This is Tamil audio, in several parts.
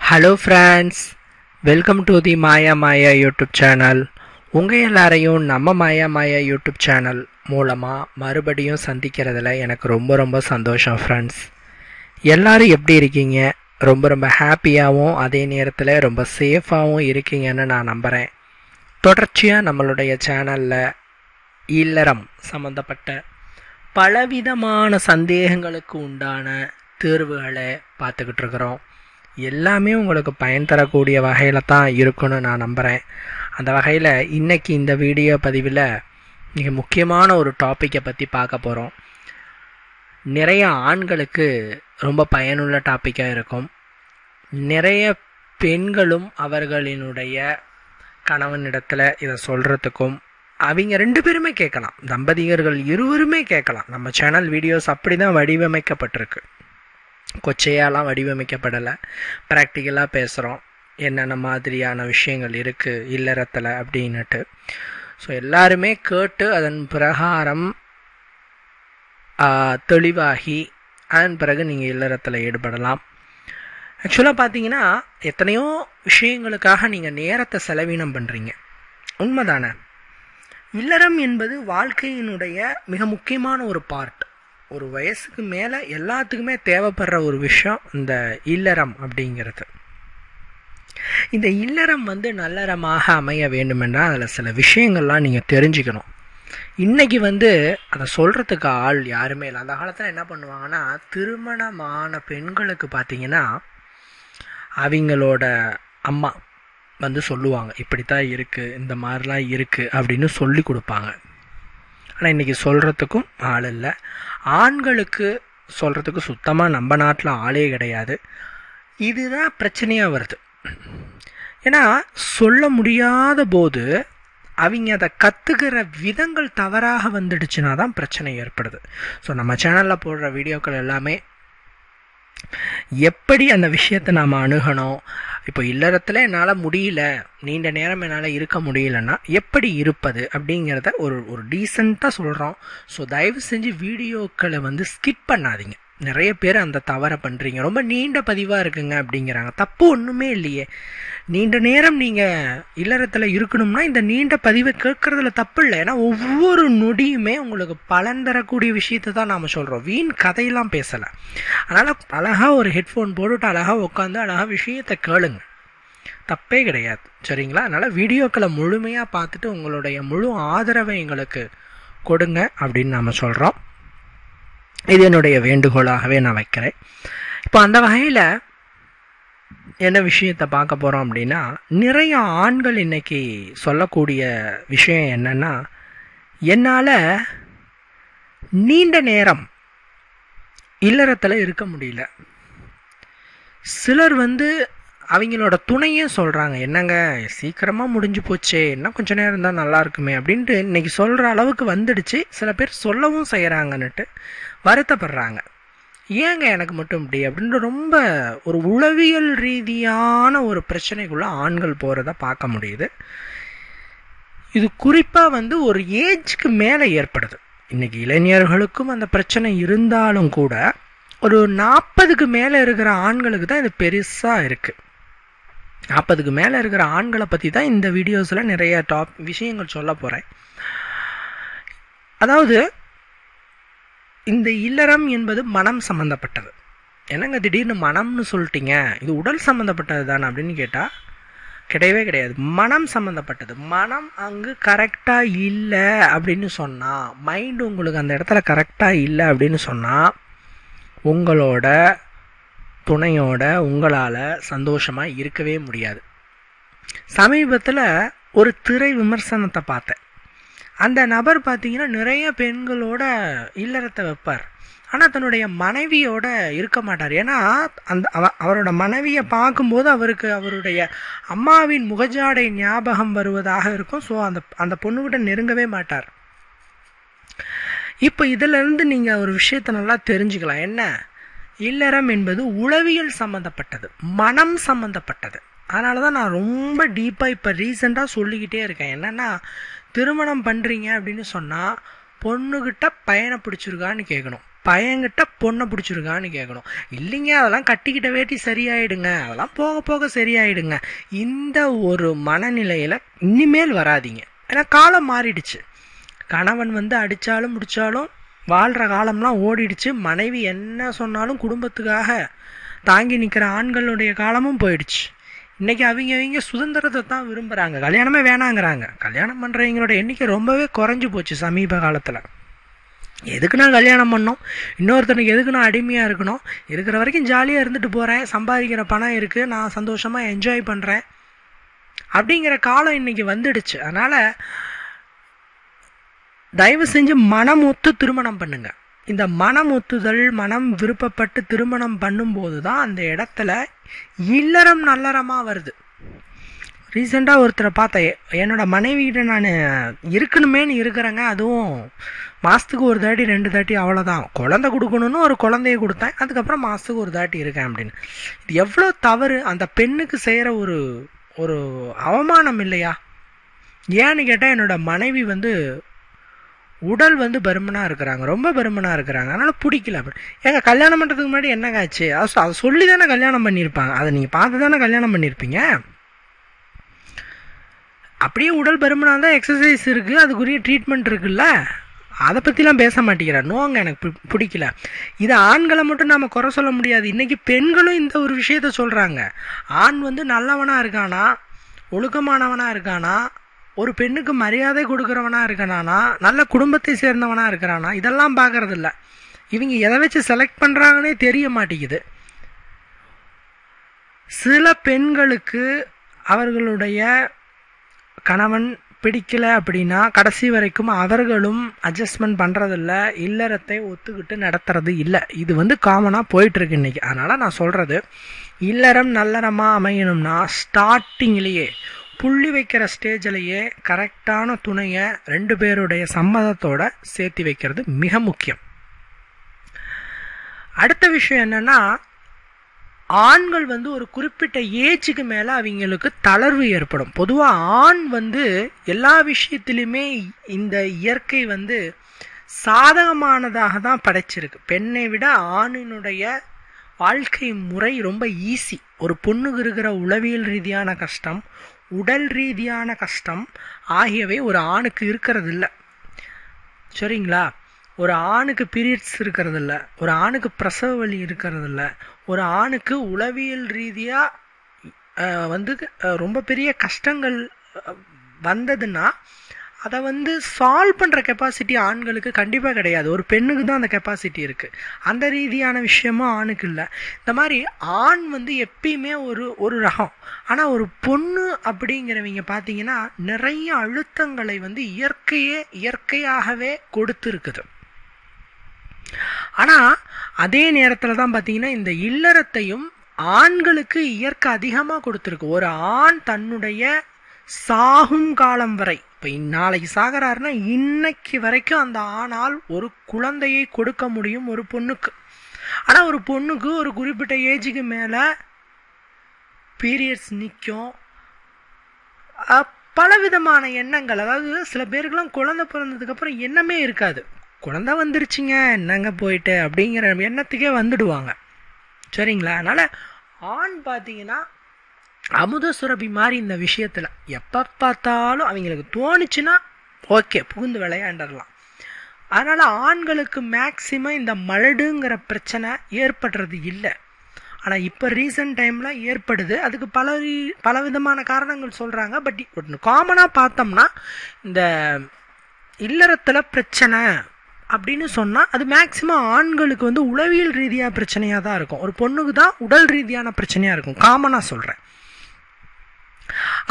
Hello friends, welcome to the Maya Maya YouTube channel. உங்கள் எல்லாரையும் நம்ம மாயா மாயா யூடியூப் சேனல் மூலமாக மறுபடியும் சந்திக்கிறதுல எனக்கு ரொம்ப ரொம்ப சந்தோஷம் ஃப்ரெண்ட்ஸ். எல்லோரும் எப்படி இருக்கீங்க? ரொம்ப ரொம்ப ஹாப்பியாகவும் அதே நேரத்தில் ரொம்ப சேஃபாகவும் இருக்கீங்கன்னு நான் நம்புகிறேன். தொடர்ச்சியாக நம்மளுடைய சேனலில் இல்லறம் சம்மந்தப்பட்ட பலவிதமான சந்தேகங்களுக்கு உண்டான தீர்வுகளை பார்த்துக்கிட்டு இருக்கிறோம். எல்லாமே உங்களுக்கு பயன் தரக்கூடிய வகையில் தான் இருக்குன்னு நான் நம்புகிறேன். அந்த வகையில் இன்றைக்கி இந்த வீடியோ பதிவில் மிக முக்கியமான ஒரு டாப்பிக்கை பற்றி பார்க்க போகிறோம். நிறைய ஆண்களுக்கு ரொம்ப பயனுள்ள டாப்பிக்காக இருக்கும். நிறைய பெண்களும் அவர்களினுடைய கணவனிடத்தில் இதை சொல்கிறதுக்கும் அவங்க ரெண்டு பேருமே கேட்கலாம், தம்பதியர்கள் இருவருமே கேட்கலாம். நம்ம சேனல் வீடியோஸ் அப்படி தான் வடிவமைக்கப்பட்டிருக்கு, கொச்சையாலாம் வடிவமைக்கப்படலை. ப்ராக்டிக்கலாக பேசுகிறோம், என்னென்ன மாதிரியான விஷயங்கள் இருக்குது இல்லறத்தில் அப்படின்னுட்டு. ஸோ எல்லாருமே கேட்டு அதன் பிரகாரம் தெளிவாகி அதன் பிறகு நீங்கள் இல்லறத்தில் ஈடுபடலாம். ஆக்சுவலாக பார்த்தீங்கன்னா எத்தனையோ விஷயங்களுக்காக நீங்கள் நேரத்தை செலவீனம் பண்ணுறீங்க, உண்மைதானே? இல்லறம் என்பது வாழ்க்கையினுடைய மிக முக்கியமான ஒரு பார்ட். ஒரு வயசுக்கு மேலே எல்லாத்துக்குமே தேவைப்படுற ஒரு விஷயம் இந்த இல்லறம் அப்படிங்கிறது. இந்த இல்லறம் நல்லறமாக அமைய வேண்டுமென்றால் அதில் சில விஷயங்கள்லாம் நீங்கள் தெரிஞ்சுக்கணும். இன்றைக்கி அதை சொல்கிறதுக்கு ஆள் யாருமே இல்லை. அந்த காலத்தில் என்ன பண்ணுவாங்கன்னா, திருமணமான பெண்களுக்கு பார்த்தீங்கன்னா அவங்களோட அம்மா சொல்லுவாங்க, இப்படித்தான் இருக்குது, இந்த மாதிரிலாம் இருக்குது அப்படின்னு சொல்லி கொடுப்பாங்க. ஆனால் இன்றைக்கி சொல்கிறதுக்கும் ஆள் இல்லை. ஆண்களுக்கு சொல்கிறதுக்கு சுத்தமாக நம்ம நாட்டில் ஆளே கிடையாது. இதுதான் பிரச்சனையாக வருது. ஏன்னா சொல்ல முடியாத போது அவங்க அதை கற்றுக்கிற விதங்கள் தவறாக வந்துடுச்சுன்னா தான் பிரச்சனை ஏற்படுது. ஸோ நம்ம சேனலில் போடுற வீடியோக்கள் எல்லாமே எப்படி அந்த விஷயத்தை நாம் அணுகணும், இப்போ இல்லறத்தில் என்னால் முடியல, நீண்ட நேரம் என்னால் இருக்க முடியலன்னா எப்படி இருப்பது அப்படிங்கிறத ஒரு டீசெண்டாக சொல்கிறோம். ஸோ தயவு செஞ்சு வீடியோக்களை ஸ்கிப் பண்ணாதீங்க. நிறைய பேர் அந்த தவறை பண்ணுறீங்க, ரொம்ப நீண்ட பதிவாக இருக்குங்க அப்படிங்கிறாங்க. தப்பு ஒன்றுமே இல்லையே. நீண்ட நேரம் நீங்கள் இல்லறத்தில் இருக்கணும்னா இந்த நீண்ட பதிவை கேட்குறதுல தப்பு இல்லை. ஏன்னா ஒவ்வொரு நொடியுமே உங்களுக்கு பலன் தரக்கூடிய விஷயத்தை தான் நாம் சொல்கிறோம், வீண் கதையெல்லாம் பேசலை. அதனால் அழகாக ஒரு ஹெட்ஃபோன் போட்டுட்டு அழகாக உட்காந்து அழகாக விஷயத்தை கேளுங்க, தப்பே கிடையாது, சரிங்களா? அதனால் வீடியோக்களை முழுமையாக பார்த்துட்டு உங்களுடைய முழு ஆதரவை எங்களுக்கு கொடுங்க அப்படின்னு நாம் சொல்கிறோம். இது என்னுடைய வேண்டுகோளாகவே நான் வைக்கிறேன். இப்போ அந்த வகையில் என்ன விஷயத்தை பார்க்க போகிறோம் அப்படின்னா, நிறைய ஆண்கள் இன்னைக்கு சொல்லக்கூடிய விஷயம் என்னன்னா, என்னால் நீண்ட நேரம் இல்லறத்தில் இருக்க முடியல. சிலர் அவங்களோட துணையே சொல்கிறாங்க, என்னங்க சீக்கிரமாக முடிஞ்சு போச்சே, இன்னும் கொஞ்சம் நேரம் தான் நல்லா இருக்குமே அப்படின்ட்டு இன்னைக்கு சொல்கிற அளவுக்கு வந்துடுச்சு. சில பேர் சொல்லவும் செய்கிறாங்கன்னுட்டு வருத்தப்படுறாங்க. ஏங்க எனக்கு மட்டும் இப்படி அப்படின்னு ரொம்ப ஒரு உளவியல் ரீதியான ஒரு பிரச்சனைக்குள்ள ஆண்கள் போகிறத பார்க்க முடியுது. இது குறிப்பாக ஒரு ஏஜ்க்கு மேலே ஏற்படுது. இன்னைக்கு இளைஞர்களுக்கும் அந்த பிரச்சனை இருந்தாலும் கூட ஒரு 40க்கு மேலே இருக்கிற ஆண்களுக்கு தான் இது பெருசாக இருக்குது. 40க்கு மேலே இருக்கிற ஆண்களை பற்றி தான் இந்த வீடியோஸில் நிறைய விஷயங்கள் சொல்ல போகிறேன். அதாவது இந்த இல்லறம் என்பது மனம் சம்மந்தப்பட்டது. என்னங்க திடீர்னு மனம்னு சொல்லிட்டீங்க, இது உடல் சம்மந்தப்பட்டது தானே அப்படின்னு கேட்டால் கிடையவே கிடையாது. மனம் சம்மந்தப்பட்டது. மனம் அங்கு கரெக்டாக இல்லை அப்படின்னு சொன்னால், மைண்டு உங்களுக்கு அந்த இடத்துல கரெக்டாக இல்லை அப்படின்னு சொன்னால், உங்களோட துணையோட உங்களால் சந்தோஷமாக இருக்கவே முடியாது. சமீபத்தில் ஒரு திரை விமர்சனத்தை பார்த்தேன். அந்த நபர் பார்த்தீங்கன்னா நிறைய பெண்களோட இல்லறத்தை வைப்பார், ஆனால் தன்னுடைய மனைவியோட இருக்க மாட்டார். ஏன்னா அவரோட மனைவியை பார்க்கும்போது அவருக்கு அவருடைய அம்மாவின் முகஜாடை ஞாபகம் வருவதாக இருக்கும். ஸோ அந்த பொண்ணுகிட்ட நெருங்கவே மாட்டார். இப்போ இதிலிருந்து நீங்கள் ஒரு விஷயத்தை நல்லா தெரிஞ்சுக்கலாம். என்ன, இல்லறம் என்பது உளவியல் சம்மந்தப்பட்டது, மனம் சம்மந்தப்பட்டது. அதனால தான் நான் ரொம்ப டீப்பாக இப்போ ரீசெண்டாக சொல்லிக்கிட்டே இருக்கேன். என்னென்னா, திருமணம் பண்ணுறீங்க அப்படின்னு சொன்னால் பொண்ணுக்கிட்ட பையனை பிடிச்சிருக்கான்னு கேட்கணும். பையன்கிட்ட பொண்ணை பிடிச்சிருக்கான்னு கேட்கணும். இல்லைங்க அதெல்லாம் கட்டிக்கிட்ட வேட்டி சரியாயிடுங்க, அதெல்லாம் போக போக சரியாயிடுங்க. இந்த ஒரு மனநிலையில் இனிமேல் வராதிங்க. ஏன்னா காலம் மாறிடுச்சு. கணவன் வந்து அடித்தாலும் முடித்தாலும் வாழ்கிற காலம்லாம் ஓடிடுச்சு. மனைவி என்ன சொன்னாலும் குடும்பத்துக்காக தாங்கி நிற்கிற ஆண்களுடைய காலமும் போயிடுச்சு. இன்றைக்கி அவங்க சுதந்திரத்தை தான் விரும்புகிறாங்க, கல்யாணமே வேணாங்கிறாங்க. கல்யாணம் பண்ணுறவங்களோட எண்ணிக்கை ரொம்பவே குறைஞ்சி போச்சு சமீப காலத்தில். எதுக்கு நான் கல்யாணம் பண்ணோம், இன்னொருத்தனுக்கு எதுக்கு நான் அடிமையாக இருக்கணும், இருக்கிற வரைக்கும் ஜாலியாக இருந்துட்டு போகிறேன், சம்பாதிக்கிற பணம் இருக்குது, நான் சந்தோஷமாக என்ஜாய் பண்ணுறேன் அப்படிங்கிற காலம் இன்றைக்கி வந்துடுச்சு. அதனால் தயவு செஞ்சு மனம் ஒத்து திருமணம் பண்ணுங்க. இந்த மனம் ஒத்துதல், மனம் விருப்பப்பட்டு திருமணம் பண்ணும்போது தான் அந்த இடத்துல இல்லறம் நல்லறமாக வருது. ரீசெண்டாக ஒருத்தரை பார்த்தேன், என்னோட மனைவிகிட்ட நான் இருக்கணுமேனு இருக்கிறேங்க, அதுவும் மாதத்துக்கு ஒரு தாட்டி 2 தாட்டி அவ்வளோதான். குழந்தை கொடுக்கணுன்னு ஒரு குழந்தைய கொடுத்தேன், அதுக்கப்புறம் மாதத்துக்கு ஒரு தாட்டி இருக்கேன் அப்படின்னு. இது எவ்வளோ தவறு, அந்த பெண்ணுக்கு செய்கிற ஒரு ஒரு அவமானம் இல்லையா? ஏன்னு கேட்டால் என்னோட மனைவி வந்து உடல் வந்து பருமனாக இருக்கிறாங்க, ரொம்ப பருமனாக இருக்கிறாங்க, அதனால் பிடிக்கல. ஏங்க கல்யாணம் பண்ணுறதுக்கு முன்னாடி என்னங்க ஆச்சு? அதை சொல்லி தானே கல்யாணம் பண்ணியிருப்பாங்க, அதை நீங்கள் பார்த்து தானே கல்யாணம் பண்ணியிருப்பீங்க. அப்படியே உடல் பருமனாக தான் எக்ஸசைஸ் இருக்குது, அதுக்குரிய ட்ரீட்மெண்ட் இருக்குல்ல, அதை பற்றிலாம் பேச மாட்டேங்கிறார். நோங்க எனக்கு பிடிக்கல. இது ஆண்களை மட்டும் நாம் குறை சொல்ல முடியாது. இன்றைக்கி பெண்களும் இந்த ஒரு விஷயத்த சொல்கிறாங்க. ஆண் வந்து நல்லவனாக இருக்கானா, ஒழுக்கமானவனாக இருக்கானா, ஒரு பெண்ணுக்கு மரியாதை கொடுக்குறவனா இருக்கிறானா, நல்ல குடும்பத்தை சேர்ந்தவனா இருக்கிறானா, இதெல்லாம் பார்க்கறது இல்லை. இவங்க எதை வச்சு செலக்ட் பண்ணுறாங்கன்னே தெரிய மாட்டேங்குது. சில பெண்களுக்கு அவர்களுடைய கணவன் பிடிக்கல அப்படின்னா கடைசி வரைக்கும் அவர்களும் அட்ஜஸ்ட்மெண்ட் பண்ணுறதில்ல, இல்லறத்தை ஒத்துக்கிட்டு நடத்துறது இல்லை. இது வந்து காமனாக போயிட்டுருக்கு இன்றைக்கி. அதனால் நான் சொல்கிறது, இல்லறம் நல்லறமாக அமையணும்னா ஸ்டார்டிங்லேயே புள்ளி வைக்கிற ஸ்டேஜிலேயே கரெக்டான துணையை 2 பேருடைய சம்மதத்தோட சேர்த்து வைக்கிறது மிக முக்கியம். அடுத்த விஷயம் என்னன்னா, ஆண்கள் வந்து ஒரு குறிப்பிட்ட ஏஜுக்கு மேலே அவங்களுக்கு தளர்வு ஏற்படும். பொதுவாக ஆண் வந்து எல்லா விஷயத்திலுமே இந்த இயற்கை வந்து சாதகமானதாக தான் படைச்சிருக்கு. பெண்ணை விட ஆணினுடைய வாழ்க்கை முறை ரொம்ப ஈஸி. ஒரு பொண்ணுக்கு இருக்கிற உளவியல் ரீதியான கஷ்டம், உடல் ரீதியான கஷ்டம் ஆகியவை ஒரு ஆணுக்கு இருக்கிறது இல்லை. சரிங்களா? ஒரு ஆணுக்கு பீரியட்ஸ் இருக்கிறது இல்லை, ஒரு ஆணுக்கு பிரசவ வலி இருக்கிறது இல்லை, ஒரு ஆணுக்கு உளவியல் ரீதியாக வந்து ரொம்ப பெரிய கஷ்டங்கள் வந்ததுன்னா அதை வந்து சால்வ் பண்ணுற கெப்பாசிட்டி ஆண்களுக்கு கண்டிப்பாக கிடையாது. ஒரு பெண்ணுக்கு தான் அந்த கெப்பாசிட்டி இருக்குது. அந்த ரீதியான விஷயமும் ஆணுக்கு இல்லை. இந்த மாதிரி ஆண் வந்து எப்பயுமே ஒரு ரகம். ஆனால் ஒரு பொண்ணு அப்படிங்கிறவங்க பார்த்தீங்கன்னா நிறைய அழுத்தங்களை வந்து இயற்கையாகவே கொடுத்துருக்குது. ஆனால் அதே நேரத்தில் தான் பார்த்தீங்கன்னா இந்த இல்லறத்தையும் ஆண்களுக்கு இயற்கை அதிகமாக கொடுத்துருக்கு. ஒரு ஆண் தன்னுடைய சாகும் காலம் வரை, இப்போ நாளைக்கு சாகிறாருன்னா இன்னைக்கு வரைக்கும் அந்த ஆணால் ஒரு குழந்தையை கொடுக்க முடியும் ஒரு பொண்ணுக்கு. ஆனால் ஒரு பொண்ணுக்கு ஒரு குறிப்பிட்ட ஏஜுக்கு மேலே பீரியட்ஸ் நிற்கும். பலவிதமான எண்ணங்கள், அதாவது சில பேருக்கெல்லாம் குழந்தை பிறந்ததுக்கப்புறம் எண்ணமே இருக்காது. குழந்தை வந்துருச்சுங்க என்னங்க போயிட்டு அப்படிங்கிற எண்ணத்துக்கே வந்துடுவாங்க. சரிங்களா? அதனால் ஆண் பார்த்தீங்கன்னா அமுத சுரபி மாதிரி இந்த விஷயத்தில் எப்போ பார்த்தாலும் அவங்களுக்கு தோணுச்சுன்னா ஓகே புகுந்து விளையாண்டரலாம். அதனால் ஆண்களுக்கு மேக்சிமம் இந்த மலடுங்கிற பிரச்சனை ஏற்படுறது இல்லை. ஆனால் இப்போ ரீசன்ட் டைமில் ஏற்படுது. அதுக்கு பல விதமான காரணங்கள் சொல்கிறாங்க. பட் ஒன்று காமனாக பார்த்தோம்னா இந்த இல்லறத்தில் பிரச்சனை அப்படின்னு சொன்னால் அது மேக்சிமம் ஆண்களுக்கு வந்து உளவியல் ரீதியாக பிரச்சனையாக தான் இருக்கும். ஒரு பொண்ணுக்கு தான் உடல் ரீதியான பிரச்சனையாக இருக்கும், காமனாக சொல்கிறேன்.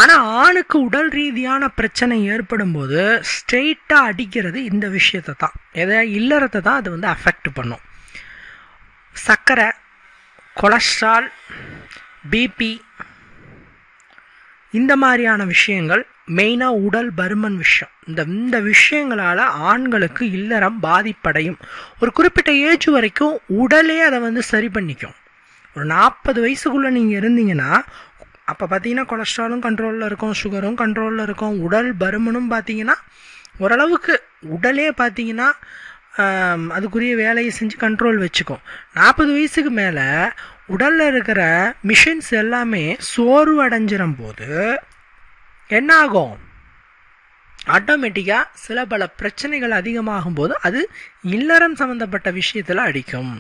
ஆனால் ஆணுக்கு உடல் ரீதியான பிரச்சனை ஏற்படும் போது ஸ்ட்ரெயிட்டாக அடிக்கிறது இந்த விஷயத்தை தான், இல்லறத்தை தான் அது வந்து அஃபெக்ட் பண்ணும். சர்க்கரை, கொலஸ்ட்ரால், பிபி, இந்த மாதிரியான விஷயங்கள், மெயினாக உடல் பருமன் விஷயம், இந்த விஷயங்களால் ஆண்களுக்கு இல்லறம் பாதிப்படையும். ஒரு குறிப்பிட்ட ஏஜ் வரைக்கும் உடலே அதை வந்து சரி பண்ணிக்கும். ஒரு 40 வயசுக்குள்ளே நீங்கள் இருந்தீங்கன்னா அப்போ பார்த்தீங்கன்னா கொலஸ்ட்ராலும் கண்ட்ரோலில் இருக்கும், சுகரும் கண்ட்ரோலில் இருக்கும், உடல் பருமனும் பார்த்தீங்கன்னா ஓரளவுக்கு உடலே பார்த்தீங்கன்னா அதுக்குரிய வேலையை செஞ்சு கண்ட்ரோல் வச்சுக்கும். 40 வயசுக்கு மேலே உடலில் இருக்கிற மிஷின்ஸ் எல்லாமே சோர்வு அடைஞ்சிடும் போது என்ன ஆகும்? ஆட்டோமேட்டிக்காக சில பல பிரச்சனைகள் அதிகமாகும் போது அது இல்லறம் சம்மந்தப்பட்ட விஷயத்தில் அடிக்கும்.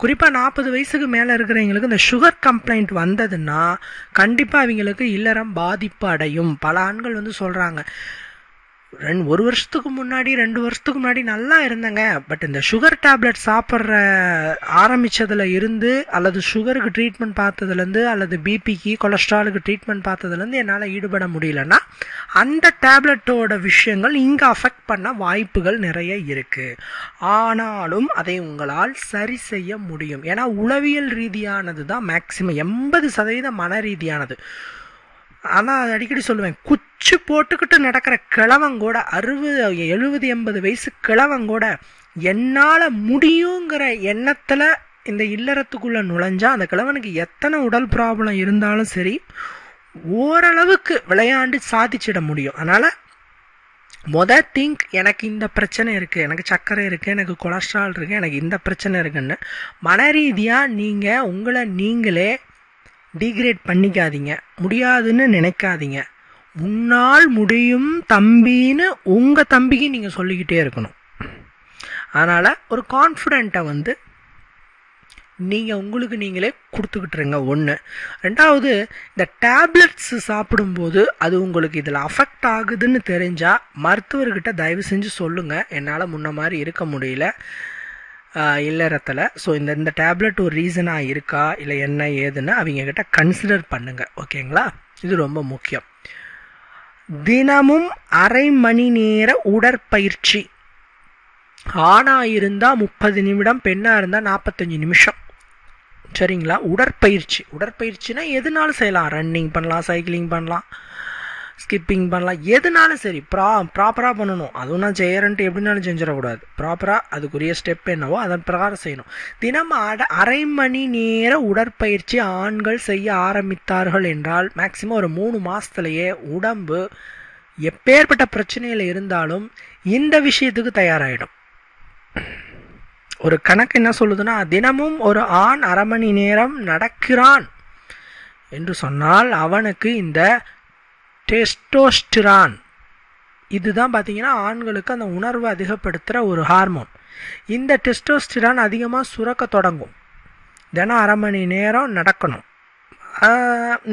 குறிப்பாக 40 வயசுக்கு மேலே இருக்கிறவங்களுக்கு இந்த சுகர் கம்ப்ளைண்ட் வந்ததுன்னா கண்டிப்பாக அவங்களுக்கு இல்லறம் பாதிப்பு அடையும். பல ஆண்கள் வந்து சொல்கிறாங்க, 1 வருஷத்துக்கு முன்னாடி 2 வருஷத்துக்கு முன்னாடி நல்லா இருந்தேங்க, பட் இந்த சுகர் டேப்லெட் சாப்பிட்ற ஆரம்பித்ததில் இருந்து அல்லது சுகருக்கு ட்ரீட்மெண்ட் பார்த்ததுலேருந்து அல்லது பிபிக்கு கொலஸ்ட்ராலுக்கு ட்ரீட்மெண்ட் பார்த்ததுலேருந்து என்னால் ஈடுபட முடியலன்னா அந்த டேப்லெட்டோட விஷயங்கள் இங்கே அஃபெக்ட் பண்ண வாய்ப்புகள் நிறைய இருக்குது. ஆனாலும் அதை உங்களால் சரி செய்ய முடியும். ஏன்னா உளவியல் ரீதியானது தான் மேக்சிமம், 80% மன ரீதியானது. ஆனால் அது அடிக்கடி சொல்லுவேன், குச்சி போட்டுக்கிட்டு நடக்கிற கிழவங்கூட 60 70 80 வயசு கிழவங்கூட என்னால் முடியுங்கிற எண்ணத்தில் இந்த இல்லறத்துக்குள்ளே நுழைஞ்சா அந்த கிழவனுக்கு எத்தனை உடல் ப்ராப்ளம் இருந்தாலும் சரி ஓரளவுக்கு விளையாண்டு சாதிச்சிட முடியும். அதனால் திங்க் எனக்கு இந்த பிரச்சனை இருக்குது, எனக்கு சர்க்கரை இருக்குது, எனக்கு கொலஸ்ட்ரால் இருக்குது, எனக்கு இந்த பிரச்சனை இருக்குன்னு மன ரீதியாக நீங்கள் உங்களை நீங்களே டிகிரேட் பண்ணிக்காதீங்க, முடியாதுன்னு நினைக்காதீங்க. முன்னால் முடியும் தம்பின்னு உங்கள் தம்பிக்கு நீங்கள் சொல்லிக்கிட்டே இருக்கணும். அதனால் ஒரு கான்ஃபிடென்ட்டை வந்து நீங்கள் உங்களுக்கு நீங்களே கொடுத்துக்கிட்டுருங்க. 1. 2வது, இந்த டேப்லெட்ஸ் சாப்பிடும்போது அது உங்களுக்கு இதில் அஃபெக்ட் ஆகுதுன்னு தெரிஞ்சால் மருத்துவர்கிட்ட தயவு செஞ்சு சொல்லுங்கள், என்னால் முன்ன மாதிரி இருக்க முடியல இல்லறத்தில், ஸோ இந்த டேப்லெட் ஒரு ரீசனாக இருக்கா இல்லை என்ன ஏதுன்னு அவங்க கிட்ட கன்சிடர் பண்ணுங்க. ஓகேங்களா? இது ரொம்ப முக்கியம். தினமும் அரை மணி நேர உடற்பயிற்சி. ஆணாக இருந்தால் 30 நிமிடம், பெண்ணாக இருந்தால் 45 நிமிஷம். சரிங்களா? உடற்பயிற்சினா எதுனாலும் செய்யலாம். ரன்னிங் பண்ணலாம், சைக்கிளிங் பண்ணலாம், ஸ்கிப்பிங் பண்ணலாம், எதுனாலும் சரி ப்ராப்பராக பண்ணணும். அதுவும் நான் செய்யறேன்ட்டு எப்படினாலும் செஞ்சிடக்கூடாது. ப்ராப்பராக அதுக்குரிய ஸ்டெப் என்னவோ அதன் பிரகாரம் செய்யணும். தினம் அரை மணி நேர உடற்பயிற்சி ஆண்கள் செய்ய ஆரம்பித்தார்கள் என்றால் மேக்சிமம் ஒரு 3 மாதத்துலேயே உடம்பு எப்பேற்பட்ட பிரச்சனையில் இருந்தாலும் இந்த விஷயத்துக்கு தயாராகிடும். ஒரு கணக்கு என்ன சொல்லுதுன்னா, தினமும் ஒரு ஆண் அரை மணி நேரம் நடக்கிறான் என்று சொன்னால் அவனுக்கு இந்த டெஸ்டோஸ்டிரான், இதுதான் பார்த்தீங்கன்னா ஆண்களுக்கு அந்த உணர்வை அதிகப்படுத்துகிற ஒரு ஹார்மோன். இந்த டெஸ்டோஸ்டிரான் அதிகமாக சுரக்க தொடங்கும். தினம் அரை மணி நேரம் நடக்கணும்.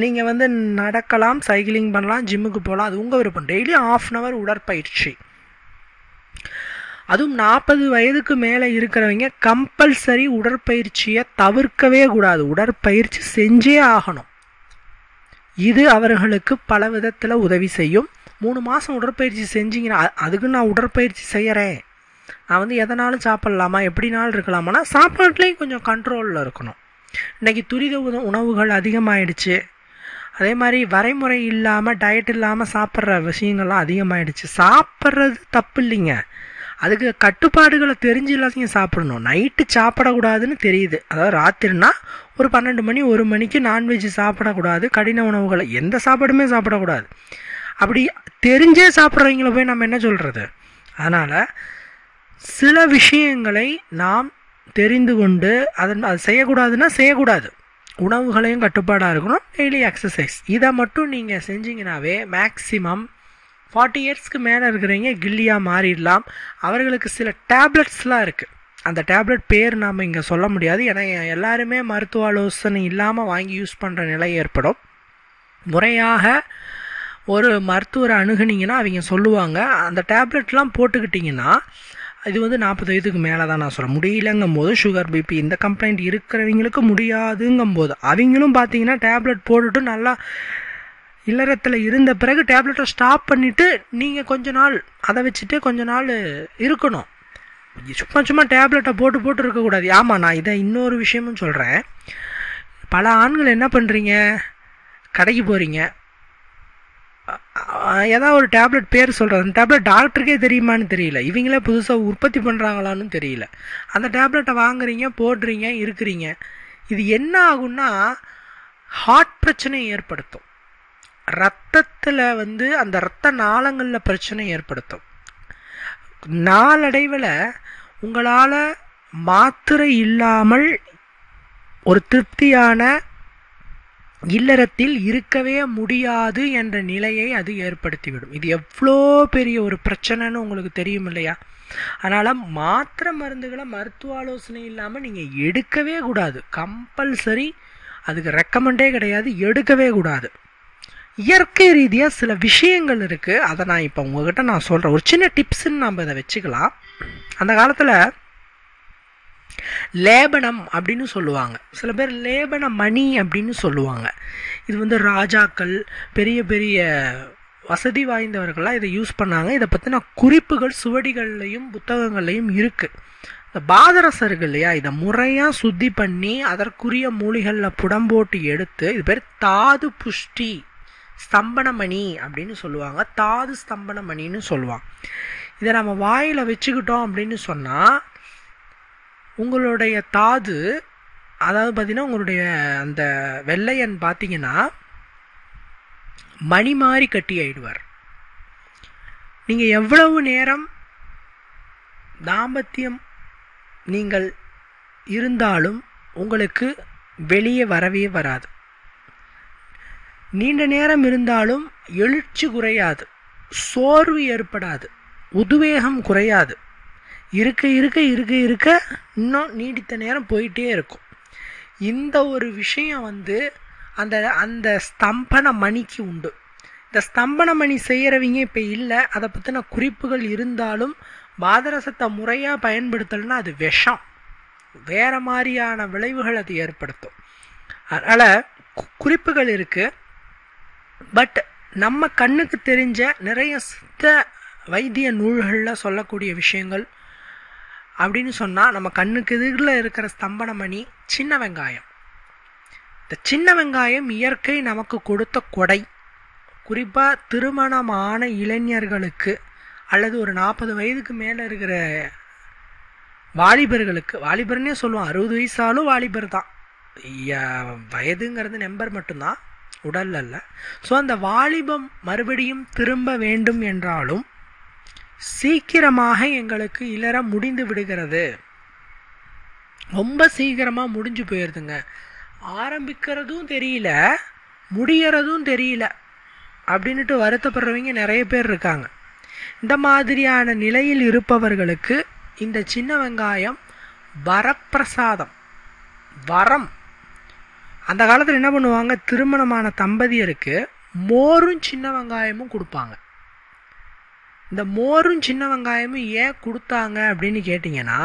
நீங்கள் வந்து நடக்கலாம், சைக்கிளிங் பண்ணலாம், ஜிம்முக்கு போகலாம், அது உங்கள் விருப்பம். டெய்லி 1/2 hour உடற்பயிற்சி. அதுவும் 40 வயதுக்கு மேலே இருக்கிறவங்க கம்பல்சரி உடற்பயிற்சியை தவிர்க்கவே கூடாது. உடற்பயிற்சி செஞ்சே ஆகணும். இது அவர்களுக்கு பல விதத்தில் உதவி செய்யும். 3 மாதம் உடற்பயிற்சி செஞ்சீங்கன்னா, அதுக்கு நான் உடற்பயிற்சி செய்கிறேன், நான் வந்து எதனாலும் சாப்பிட்லாமா எப்படினாலும் இருக்கலாமான்னா சாப்பாட்லேயும் கொஞ்சம் கண்ட்ரோலில் இருக்கணும். இன்றைக்கி துரித உணவுகள் அதிகமாகிடுச்சு. அதே மாதிரி வரைமுறை இல்லாமல் டயட் இல்லாமல் சாப்பிட்ற விஷயங்கள்லாம் அதிகமாகிடுச்சு. சாப்பிட்றது தப்பு இல்லைங்க, அதுக்கு கட்டுப்பாடுகளை தெரிஞ்சு எல்லாத்தையும் சாப்பிடணும். நைட்டு சாப்பிடக்கூடாதுன்னு தெரியுது, அதாவது ராத்திரினா ஒரு 12 மணி 1 மணிக்கு நான்வெஜ் சாப்பிடக்கூடாது, கடின உணவுகளை எந்த சாப்பாடுமே சாப்பிடக்கூடாது. அப்படி தெரிஞ்சே சாப்பிட்றவங்கள போய் நம்ம என்ன சொல்கிறது? அதனால் சில விஷயங்களை நாம் தெரிந்து கொண்டு அது செய்யக்கூடாதுன்னா செய்யக்கூடாது. உணவுகளையும் கட்டுப்பாடாக இருக்கணும். டெய்லி எக்ஸசைஸ், இதை மட்டும் நீங்கள் செஞ்சீங்கன்னாவே மேக்ஸிமம் 40 இயர்ஸ்க்கு மேலே இருக்கிறவங்க கில்லியாக மாறிடலாம். அவர்களுக்கு சில டேப்லெட்ஸ்லாம் இருக்குது. அந்த டேப்லெட் பேர் நாம் இங்கே சொல்ல முடியாது, ஏன்னா எல்லாருமே மருத்துவ ஆலோசனை இல்லாமல் வாங்கி யூஸ் பண்ணுற நிலை ஏற்படும். முறையாக ஒரு மருத்துவரை அணுகுனீங்கன்னா அவங்க சொல்லுவாங்க. அந்த டேப்லெட்லாம் போட்டுக்கிட்டிங்கன்னா, இது வந்து 40 வயதுக்கு மேலே தான் நான் சொல்ல முடியலங்கும் போது, சுகர் பிபி இந்த கம்ப்ளைண்ட் இருக்கிறவங்களுக்கு முடியாதுங்கும் போது அவங்களும் பார்த்தீங்கன்னா டேப்லெட் போட்டுட்டு நல்லா இல்லறத்தில் இருந்த பிறகு டேப்லெட்டை ஸ்டாப் பண்ணிவிட்டு நீங்கள் கொஞ்ச நாள் அதை வச்சுட்டு கொஞ்ச நாள் இருக்கணும். சும்மா டேப்லெட்டை போட்டு இருக்கக்கூடாது. ஆமாம், நான் இதை இன்னொரு விஷயமும் சொல்கிறேன். பல ஆண்கள் என்ன பண்ணுறீங்க, கடைக்கு போகிறீங்க, ஏதாவது ஒரு டேப்லெட் பேர் சொல்கிறது, அந்த டேப்லெட் டாக்டருக்கே தெரியுமான்னு தெரியல, இவங்களே புதுசாக உற்பத்தி பண்ணுறாங்களான்னு தெரியல. அந்த டேப்லெட்டை வாங்குறீங்க, போடுறீங்க, இருக்கிறீங்க. இது என்ன ஆகும்னா ஹார்ட் பிரச்சனை ஏற்படுத்தும். ரத்தத்தில் வந்து அந்த இரத்த நாளங்களில் பிரச்சனை ஏற்படுத்தும். நாளடைவில் உங்களால் மாத்திரை இல்லாமல் ஒரு திருப்தியான இல்லறத்தில் இருக்கவே முடியாது என்ற நிலையை அது ஏற்படுத்திவிடும். இது எவ்வளோ பெரிய ஒரு பிரச்சனைன்னு உங்களுக்கு தெரியும் இல்லையா? அதனால் மாத்திரை மருந்துகளை மருத்துவ ஆலோசனை இல்லாமல் நீங்கள் எடுக்கவே கூடாது. கம்பல்சரி, அதுக்கு ரெக்கமெண்டே கிடையாது, எடுக்கவே கூடாது. இயற்கை ரீதியாக சில விஷயங்கள் இருக்குது, அதை நான் இப்போ உங்ககிட்ட நான் சொல்கிறேன். ஒரு சின்ன டிப்ஸுன்னு நம்ம இதை வச்சுக்கலாம். அந்த காலத்தில் லேபனம் அப்படின்னு சொல்லுவாங்க, சில பேர் லேபன மணி அப்படின்னு சொல்லுவாங்க. இது வந்து ராஜாக்கள், பெரிய பெரிய வசதி வாய்ந்தவர்கள்லாம் இதை யூஸ் பண்ணாங்க. இதை பற்றின குறிப்புகள் சுவடிகள்லையும் புத்தகங்கள்லையும் இருக்குது. இந்த பாதரசர்கள் இல்லையா, இதை முறையாக சுத்தி பண்ணி அதற்குரிய மூலிகளில் புடம்போட்டு எடுத்து, இது பேர் தாது புஷ்டி ஸ்தம்பனமணி அப்படின்னு சொல்லுவாங்க. தாது ஸ்தம்பனமணின்னு சொல்லுவாங்க. இதை நம்ம வாயில் வச்சுக்கிட்டோம் அப்படின்னு சொன்னால் உங்களுடைய தாது, அதாவது பார்த்தீங்கன்னா உங்களுடைய அந்த வெள்ளையன் பார்த்தீங்கன்னா மணி மாதிரி கட்டி ஆயிடுவார். நீங்கள் எவ்வளவு நேரம் தாம்பத்தியம் நீங்கள் இருந்தாலும் உங்களுக்கு வெளியே வரவே வராது. நீண்ட நேரம் இருந்தாலும் எழுச்சி குறையாது, சோர்வு ஏற்படாது, உத்வேகம் குறையாது. இருக்க இருக்க இருக்க இருக்க இன்னும் நீடித்த நேரம் போயிட்டே இருக்கும். இந்த ஒரு விஷயம் வந்து அந்த அந்த ஸ்தம்பன மணிக்கு உண்டு. இந்த ஸ்தம்பன மணி செய்கிறவங்க இப்போ இல்லை. அதை பற்றின குறிப்புகள் இருந்தாலும் பாதரசத்தை முறையாக பயன்படுத்தலைன்னா அது விஷம், வேறு மாதிரியான விளைவுகள் அது ஏற்படுத்தும். அதனால் குறிப்புகள் இருக்குது. பட் நம்ம கண்ணுக்கு தெரிஞ்ச நிறைய சித்த வைத்திய நூல்களில் சொல்லக்கூடிய விஷயங்கள் அப்படின்னு சொன்னால், நம்ம கண்ணுக்கு எதிரில் இருக்கிற ஸ்தம்பனமணி சின்ன வெங்காயம். இந்த சின்ன வெங்காயம் இயற்கை நமக்கு கொடுத்த கொடை. குறிப்பாக திருமணமான இளைஞர்களுக்கு அல்லது ஒரு 40 வயதுக்கு மேலே இருக்கிற வாலிபர்களுக்கு, வாலிபர்னே சொல்லுவோம், 60 வயசாலும் வாலிபர் தான், வயதுங்கிறது நம்பர் மட்டும்தான், உடல் அல்ல. ஸோ அந்த வாலிபம் மறுபடியும் திரும்ப வேண்டும் என்றாலும் சீக்கிரமாக எங்களுக்கு இல்லற முடிந்து விடுகிறது, ரொம்ப சீக்கிரமாக முடிஞ்சு போயிடுதுங்க. ஆரம்பிக்கிறதும் தெரியல, முடியறதும் தெரியல அப்படின்ட்டு வருத்தப்படுறவங்க நிறைய பேர் இருக்காங்க. இந்த மாதிரியான நிலையில் இருப்பவர்களுக்கு இந்த சின்ன வெங்காயம் வரப்பிரசாதம், வரம். அந்த காலத்தில் என்ன பண்ணுவாங்க, திருமணமான தம்பதியருக்கு மோரும் சின்ன வெங்காயமும் கொடுப்பாங்க. இந்த மோரும் சின்ன வெங்காயமும் ஏன் கொடுத்தாங்க அப்படின்னு கேட்டிங்கன்னா,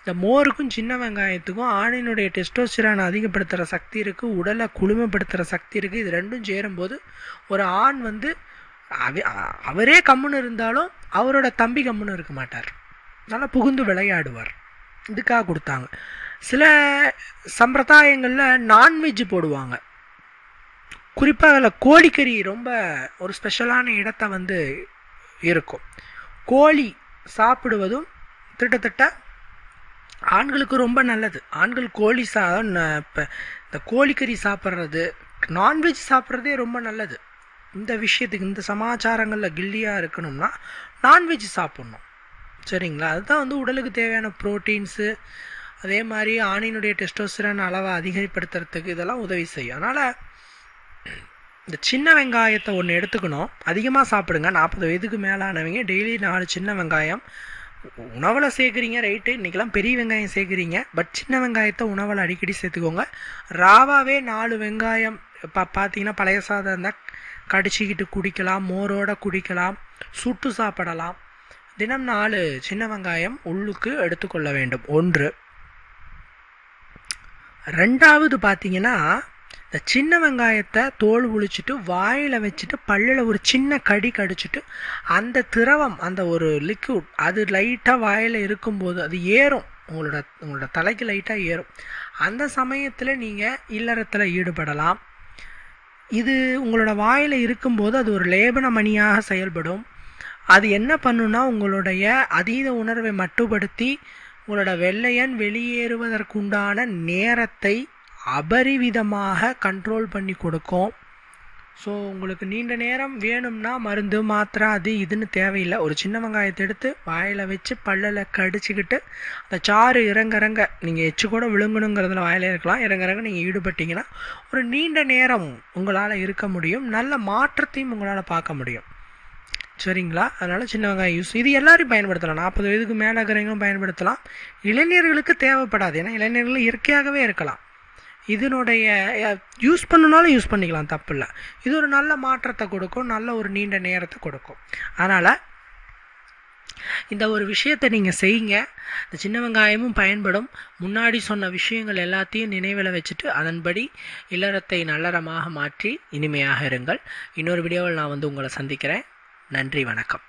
இந்த மோருக்கும் சின்ன வெங்காயத்துக்கும் ஆணினுடைய டெஸ்டோஸ்டிரான் அதிகப்படுத்துகிற சக்தி இருக்குது, உடலை குளுமைப்படுத்துகிற சக்தி இருக்குது. இது ரெண்டும் சேரும்போது ஒரு ஆண் வந்து அவரே கம்முன்னு இருந்தாலும் அவரோட தம்பி கம்முன்னு இருக்க மாட்டார், நல்லா புகுந்து விளையாடுவார். இதுக்காக கொடுத்தாங்க. சில சம்பிரதாயங்களில் நான்வெஜ் போடுவாங்க. குறிப்பாக அதில் கோழிக்கறி ரொம்ப ஒரு ஸ்பெஷலான இடத்த வந்து இருக்கும். கோழி சாப்பிடுவதும் கிட்டத்தட்ட ஆண்களுக்கு ரொம்ப நல்லது. ஆண்கள் கோழி இப்போ இந்த கோழிக்கறி சாப்பிட்றது, நான்வெஜ் சாப்பிட்றதே ரொம்ப நல்லது. இந்த விஷயத்துக்கு, இந்த சமாச்சாரங்களில் கில்லியாக இருக்கணும்னா நான்வெஜ் சாப்பிட்ணும், சரிங்களா? அதுதான் வந்து உடலுக்கு தேவையான ப்ரோட்டீன்ஸு, அதே மாதிரி ஆணினுடைய டெஸ்டோஸ்டிரான் அளவை அதிகப்படுத்துறதுக்கு இதெல்லாம் உதவி செய்யும். அதனால் இந்த சின்ன வெங்காயத்தை ஒன்று எடுத்துக்கணும், அதிகமாக சாப்பிடுங்க. 40 வயதுக்கு மேலானவங்க டெய்லி 4 சின்ன வெங்காயம் உணவில் சேர்க்குறீங்க, ரைட்டு. இன்றைக்கெல்லாம் பெரிய வெங்காயம் சேர்க்குறீங்க, பட் சின்ன வெங்காயத்தை உணவில் அடிக்கடி சேர்த்துக்கோங்க. ராவாவே 4 வெங்காயம் பார்த்தீங்கன்னா பழைய சாதம் இருந்தால் கடிச்சிக்கிட்டு குடிக்கலாம், மோரோட குடிக்கலாம், சுட்டு சாப்பிடலாம். தினம் 4 சின்ன வெங்காயம் உள்ளுக்கு எடுத்துக்கொள்ள வேண்டும். 1. 2வது பார்த்தீங்கன்னா, இந்த சின்ன வெங்காயத்தை தோல் உளிச்சிட்டு வாயில் வச்சுட்டு பல்லில் ஒரு சின்ன கடி கடிச்சிட்டு அந்த திரவம், அந்த ஒரு லிக்விட் அது லைட்டாக வாயில் இருக்கும்போது அது ஏறும், உங்களோட தலைக்கு லைட்டாக ஏறும். அந்த சமயத்தில் நீங்கள் இல்லறத்தில் ஈடுபடலாம். இது உங்களோட வாயில் இருக்கும்போது அது ஒரு லேபன மணியாக செயல்படும். அது என்ன பண்ணுன்னா, உங்களுடைய அதீத உணர்வை மட்டுப்படுத்தி உங்களோட வெள்ளையன் வெளியேறுவதற்குண்டான நேரத்தை அபரிவிதமாக கண்ட்ரோல் பண்ணி கொடுக்கும். ஸோ உங்களுக்கு நீண்ட நேரம் வேணும்னா மருந்து மாத்திரை அது இதுன்னு தேவையில்லை. ஒரு சின்ன வெங்காயத்தை எடுத்து வாயில் வச்சு பல்லில் கடிச்சிக்கிட்டு அந்த சாறு இறங்க நீங்கள் எச்சு கூட விழுங்கணுங்கிறதுல வாயிலே இருக்கலாம், இறங்க நீங்கள் ஈடுபட்டீங்கன்னா ஒரு நீண்ட நேரம் உங்களால் இருக்க முடியும், நல்ல மாற்றத்தையும் உங்களால் பார்க்க முடியும். சரிங்களா? அதனால் சின்ன வெங்காயம் யூஸ் இது எல்லாரும் பயன்படுத்தலாம். 40 வயதுக்கு மேலே இருக்கிறவங்களும் பயன்படுத்தலாம். இளைஞர்களுக்கு தேவைப்படாது, ஏன்னா இளைஞர்கள் இயற்கையாகவே இருக்கலாம். இதனுடைய யூஸ் பண்ணனாலும் யூஸ் பண்ணிக்கலாம், தப்பு இல்லை. இது ஒரு நல்ல மாற்றத்தை கொடுக்கும், நல்ல ஒரு நீண்ட நேரத்தை கொடுக்கும். அதனால் இந்த ஒரு விஷயத்தை நீங்கள் செய்யுங்க. இந்த சின்ன வெங்காயமும் பயன்படும். முன்னாடி சொன்ன விஷயங்கள் எல்லாத்தையும் நினைவில் வச்சுட்டு அதன்படி இல்லறத்தை நல்லறமாக மாற்றி இனிமையாக இருங்கள். இன்னொரு வீடியோவில் நான் உங்களை சந்திக்கிறேன். நன்றி, வணக்கம்.